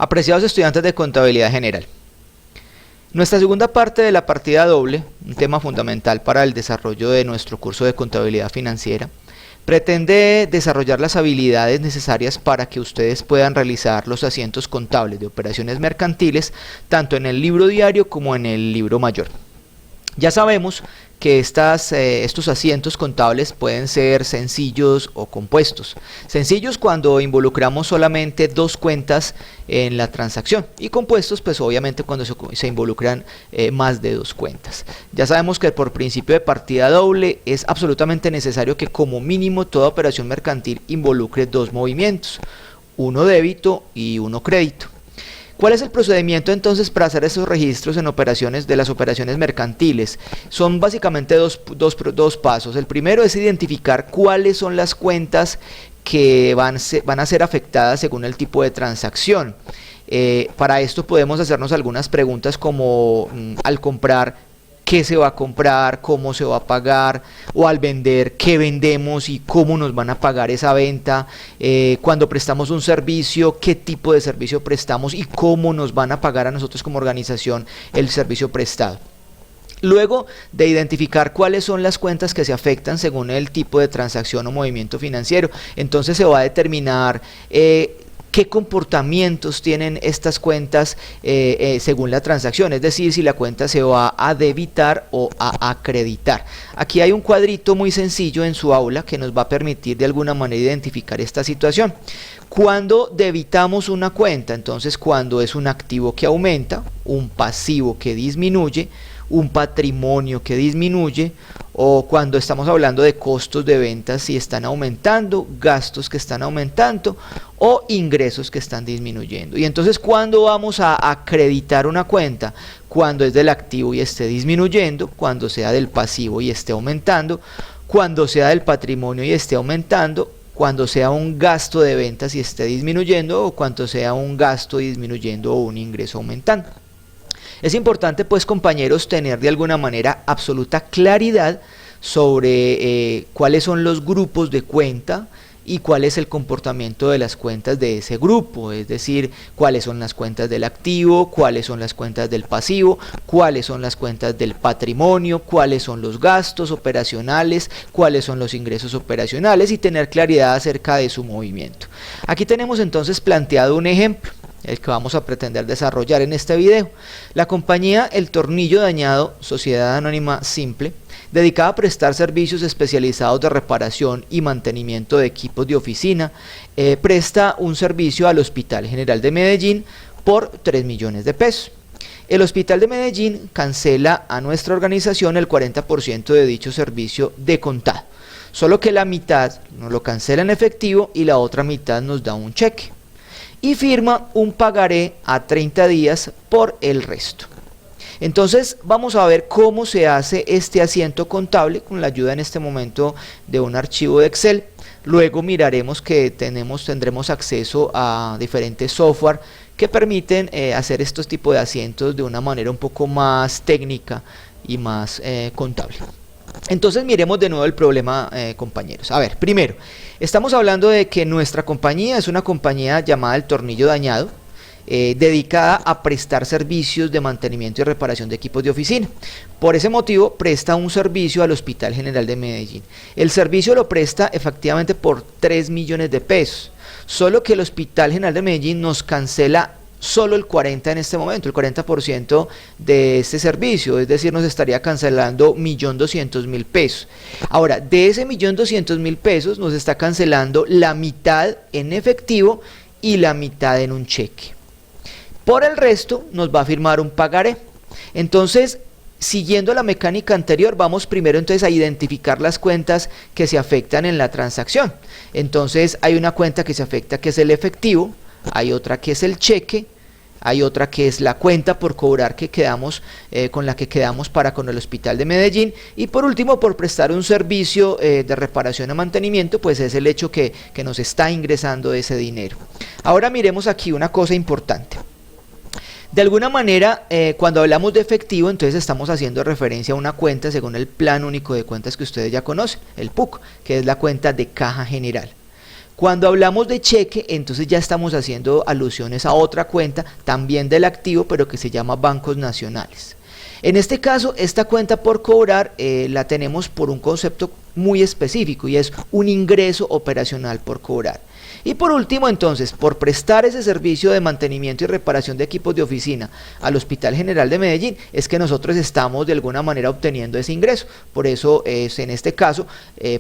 Apreciados estudiantes de Contabilidad General, nuestra segunda parte de la partida doble, un tema fundamental para el desarrollo de nuestro curso de Contabilidad Financiera, pretende desarrollar las habilidades necesarias para que ustedes puedan realizar los asientos contables de operaciones mercantiles, tanto en el libro diario como en el libro mayor. Ya sabemos que estos asientos contables pueden ser sencillos o compuestos. Sencillos cuando involucramos solamente dos cuentas en la transacción, y compuestos pues obviamente cuando se involucran más de dos cuentas. Ya sabemos que por principio de partida doble es absolutamente necesario que como mínimo toda operación mercantil involucre dos movimientos, uno débito y uno crédito. ¿Cuál es el procedimiento entonces para hacer esos registros en operaciones de las operaciones mercantiles? Son básicamente dos pasos. El primero es identificar cuáles son las cuentas que van a ser afectadas según el tipo de transacción. Para esto podemos hacernos algunas preguntas como al comprar, qué se va a comprar, cómo se va a pagar, o al vender, qué vendemos y cómo nos van a pagar esa venta. Cuando prestamos un servicio, qué tipo de servicio prestamos y cómo nos van a pagar a nosotros como organización el servicio prestado. Luego de identificar cuáles son las cuentas que se afectan según el tipo de transacción o movimiento financiero, entonces se va a determinar qué comportamientos tienen estas cuentas según la transacción, es decir, si la cuenta se va a debitar o a acreditar. Aquí hay un cuadrito muy sencillo en su aula que nos va a permitir de alguna manera identificar esta situación. Cuando debitamos una cuenta, entonces cuando es un activo que aumenta, un pasivo que disminuye, un patrimonio que disminuye, o cuando estamos hablando de costos de ventas si están aumentando, gastos que están aumentando o ingresos que están disminuyendo. Y entonces, ¿cuándo vamos a acreditar una cuenta? Cuando es del activo y esté disminuyendo, cuando sea del pasivo y esté aumentando, cuando sea del patrimonio y esté aumentando, cuando sea un gasto de ventas y esté disminuyendo, o cuando sea un gasto disminuyendo o un ingreso aumentando. Es importante pues, compañeros, tener de alguna manera absoluta claridad sobre cuáles son los grupos de cuenta y cuál es el comportamiento de las cuentas de ese grupo, es decir, cuáles son las cuentas del activo, cuáles son las cuentas del pasivo, cuáles son las cuentas del patrimonio, cuáles son los gastos operacionales, cuáles son los ingresos operacionales, y tener claridad acerca de su movimiento. Aquí tenemos entonces planteado un ejemplo, el que vamos a pretender desarrollar en este video. La compañía El Tornillo Dañado, Sociedad Anónima Simple, dedicada a prestar servicios especializados de reparación y mantenimiento de equipos de oficina, presta un servicio al Hospital General de Medellín por 3 millones de pesos. El Hospital de Medellín cancela a nuestra organización el 40% de dicho servicio de contado, solo que la mitad nos lo cancela en efectivo y la otra mitad nos da un cheque, y firma un pagaré a 30 días por el resto. Entonces vamos a ver cómo se hace este asiento contable con la ayuda en este momento de un archivo de Excel. Luego miraremos que tendremos acceso a diferentes software que permiten hacer estos tipos de asientos de una manera un poco más técnica y más contable. Entonces miremos de nuevo el problema, compañeros. A ver, primero, estamos hablando de que nuestra compañía es una compañía llamada El Tornillo Dañado, dedicada a prestar servicios de mantenimiento y reparación de equipos de oficina. Por ese motivo presta un servicio al Hospital General de Medellín. El servicio lo presta efectivamente por 3 millones de pesos, solo que el Hospital General de Medellín nos cancela solo el 40% en este momento, el 40% de este servicio, es decir, nos estaría cancelando 1.200.000 pesos. Ahora, de ese 1.200.000 pesos nos está cancelando la mitad en efectivo y la mitad en un cheque. Por el resto nos va a firmar un pagaré. Entonces, siguiendo la mecánica anterior, vamos primero entonces a identificar las cuentas que se afectan en la transacción. Entonces hay una cuenta que se afecta, que es el efectivo, hay otra que es el cheque, hay otra que es la cuenta por cobrar que quedamos con la que quedamos para con el Hospital de Medellín, y por último, por prestar un servicio de reparación y mantenimiento, pues es el hecho que nos está ingresando ese dinero. Ahora miremos aquí una cosa importante. De alguna manera, cuando hablamos de efectivo, entonces estamos haciendo referencia a una cuenta según el Plan Único de Cuentas que ustedes ya conocen, el PUC, que es la cuenta de caja general. Cuando hablamos de cheque, entonces ya estamos haciendo alusiones a otra cuenta, también del activo, pero que se llama bancos nacionales. En este caso, esta cuenta por cobrar la tenemos por un concepto muy específico y es un ingreso operacional por cobrar. Y por último, entonces, por prestar ese servicio de mantenimiento y reparación de equipos de oficina al Hospital General de Medellín, es que nosotros estamos de alguna manera obteniendo ese ingreso. Por eso es en este caso,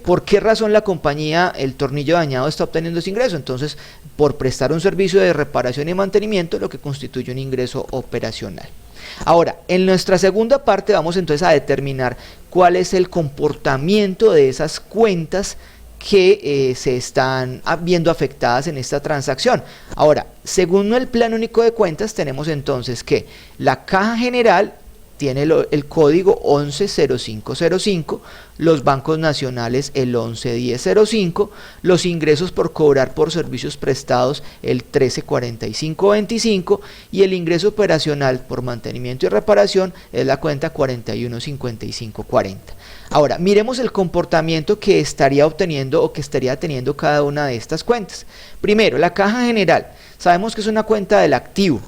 ¿por qué razón la compañía El Tornillo Dañado está obteniendo ese ingreso? Entonces, por prestar un servicio de reparación y mantenimiento, lo que constituye un ingreso operacional. Ahora, en nuestra segunda parte vamos entonces a determinar cuál es el comportamiento de esas cuentas que se están viendo afectadas en esta transacción. Ahora, según el Plan Único de Cuentas, tenemos entonces que la Caja General tiene el código 110505, los bancos nacionales el 111005, los ingresos por cobrar por servicios prestados el 134525 y el ingreso operacional por mantenimiento y reparación es la cuenta 415540. Ahora, miremos el comportamiento que estaría obteniendo o que estaría teniendo cada una de estas cuentas. Primero, la Caja General, sabemos que es una cuenta del activo,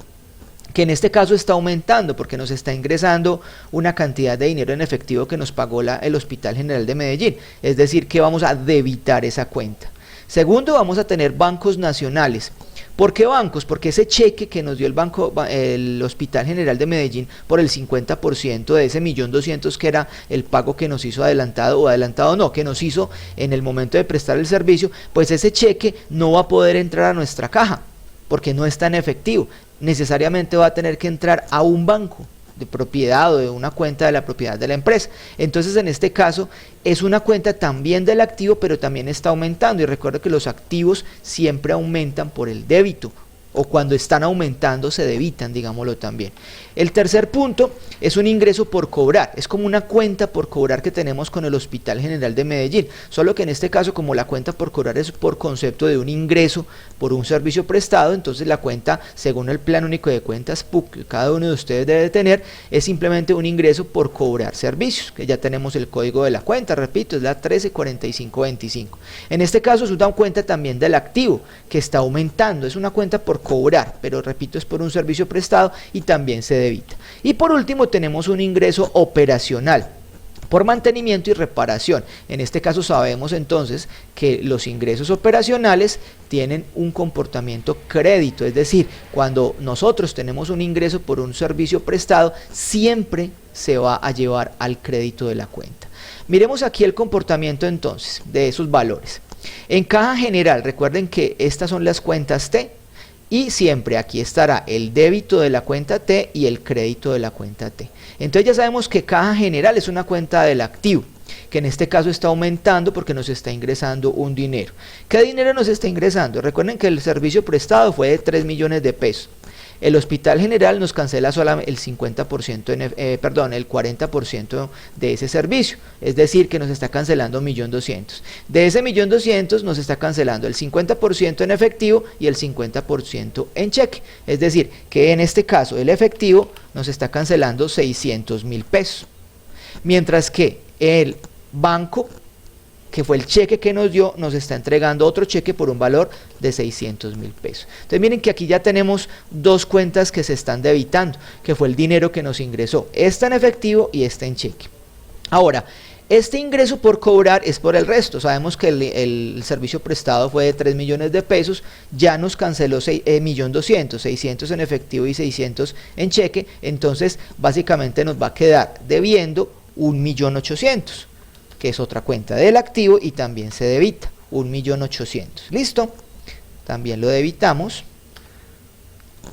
que en este caso está aumentando porque nos está ingresando una cantidad de dinero en efectivo que nos pagó el Hospital General de Medellín, es decir, que vamos a debitar esa cuenta. Segundo, vamos a tener bancos nacionales. ¿Por qué bancos? Porque ese cheque que nos dio el Hospital General de Medellín por el 50% de ese 1.200.000 que era el pago que nos hizo adelantado, o adelantado no, que nos hizo en el momento de prestar el servicio, pues ese cheque no va a poder entrar a nuestra caja porque no está en efectivo, necesariamente va a tener que entrar a un banco de propiedad o de una cuenta de la propiedad de la empresa. Entonces en este caso es una cuenta también del activo, pero también está aumentando, y recuerda que los activos siempre aumentan por el débito, o cuando están aumentando se debitan, digámoslo también. El tercer punto es un ingreso por cobrar, es como una cuenta por cobrar que tenemos con el Hospital General de Medellín, solo que en este caso, como la cuenta por cobrar es por concepto de un ingreso por un servicio prestado, entonces la cuenta, según el Plan Único de Cuentas PUC que cada uno de ustedes debe tener, es simplemente un ingreso por cobrar servicios, que ya tenemos el código de la cuenta, repito, es la 134525. En este caso es una cuenta también del activo, que está aumentando, es una cuenta por cobrar, pero repito, es por un servicio prestado y también se debita. Y por último tenemos un ingreso operacional por mantenimiento y reparación. En este caso sabemos entonces que los ingresos operacionales tienen un comportamiento crédito, es decir, cuando nosotros tenemos un ingreso por un servicio prestado, siempre se va a llevar al crédito de la cuenta. Miremos aquí el comportamiento entonces de esos valores. En Caja General, recuerden que estas son las cuentas T, y siempre aquí estará el débito de la cuenta T y el crédito de la cuenta T. Entonces ya sabemos que Caja General es una cuenta del activo, que en este caso está aumentando porque nos está ingresando un dinero. ¿Qué dinero nos está ingresando? Recuerden que el servicio prestado fue de 3 millones de pesos. El Hospital General nos cancela solamente el 50%, el 40% de ese servicio, es decir, que nos está cancelando 1.200.000. De ese 1.200.000 nos está cancelando el 50% en efectivo y el 50% en cheque, es decir, que en este caso el efectivo nos está cancelando 600.000 pesos, mientras que el banco, que fue el cheque que nos dio, nos está entregando otro cheque por un valor de 600.000 pesos. Entonces miren que aquí ya tenemos dos cuentas que se están debitando, que fue el dinero que nos ingresó, esta en efectivo y esta en cheque. Ahora, este ingreso por cobrar es por el resto. Sabemos que el servicio prestado fue de 3 millones de pesos, ya nos canceló 1.200.000, 600 en efectivo y 600 en cheque, entonces básicamente nos va a quedar debiendo 1.800.000, que es otra cuenta del activo y también se debita, 1.800.000. ¿Listo? También lo debitamos.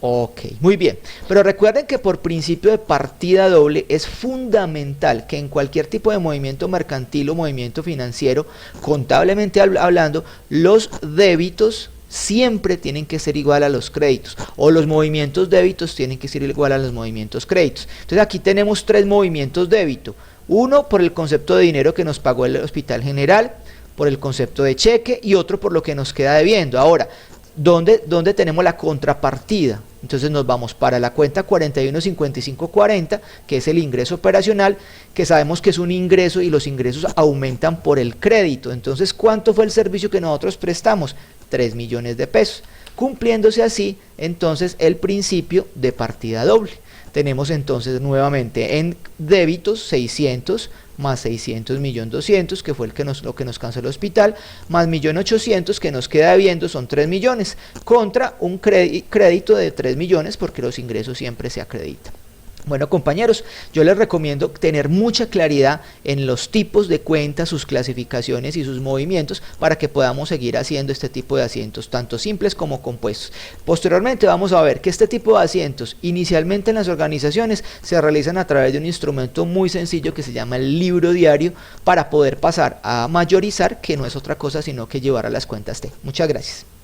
Ok, muy bien. Pero recuerden que por principio de partida doble es fundamental que en cualquier tipo de movimiento mercantil o movimiento financiero, contablemente hablando, los débitos siempre tienen que ser igual a los créditos, o los movimientos débitos tienen que ser igual a los movimientos créditos. Entonces aquí tenemos tres movimientos débito. Uno por el concepto de dinero que nos pagó el Hospital General, por el concepto de cheque, y otro por lo que nos queda debiendo. Ahora, ¿dónde tenemos la contrapartida? Entonces nos vamos para la cuenta 415540, que es el ingreso operacional, que sabemos que es un ingreso y los ingresos aumentan por el crédito. Entonces, ¿cuánto fue el servicio que nosotros prestamos? 3 millones de pesos, cumpliéndose así entonces el principio de partida doble. Tenemos entonces nuevamente en débitos 600 más 600 1.200.000, que fue lo que nos canceló el hospital, más 1.800.000 que nos queda debiendo, son 3 millones, contra un crédito de 3 millones, porque los ingresos siempre se acreditan. Bueno, compañeros, yo les recomiendo tener mucha claridad en los tipos de cuentas, sus clasificaciones y sus movimientos para que podamos seguir haciendo este tipo de asientos, tanto simples como compuestos. Posteriormente vamos a ver que este tipo de asientos, inicialmente en las organizaciones, se realizan a través de un instrumento muy sencillo que se llama el libro diario, para poder pasar a mayorizar, que no es otra cosa sino que llevar a las cuentas T. Muchas gracias.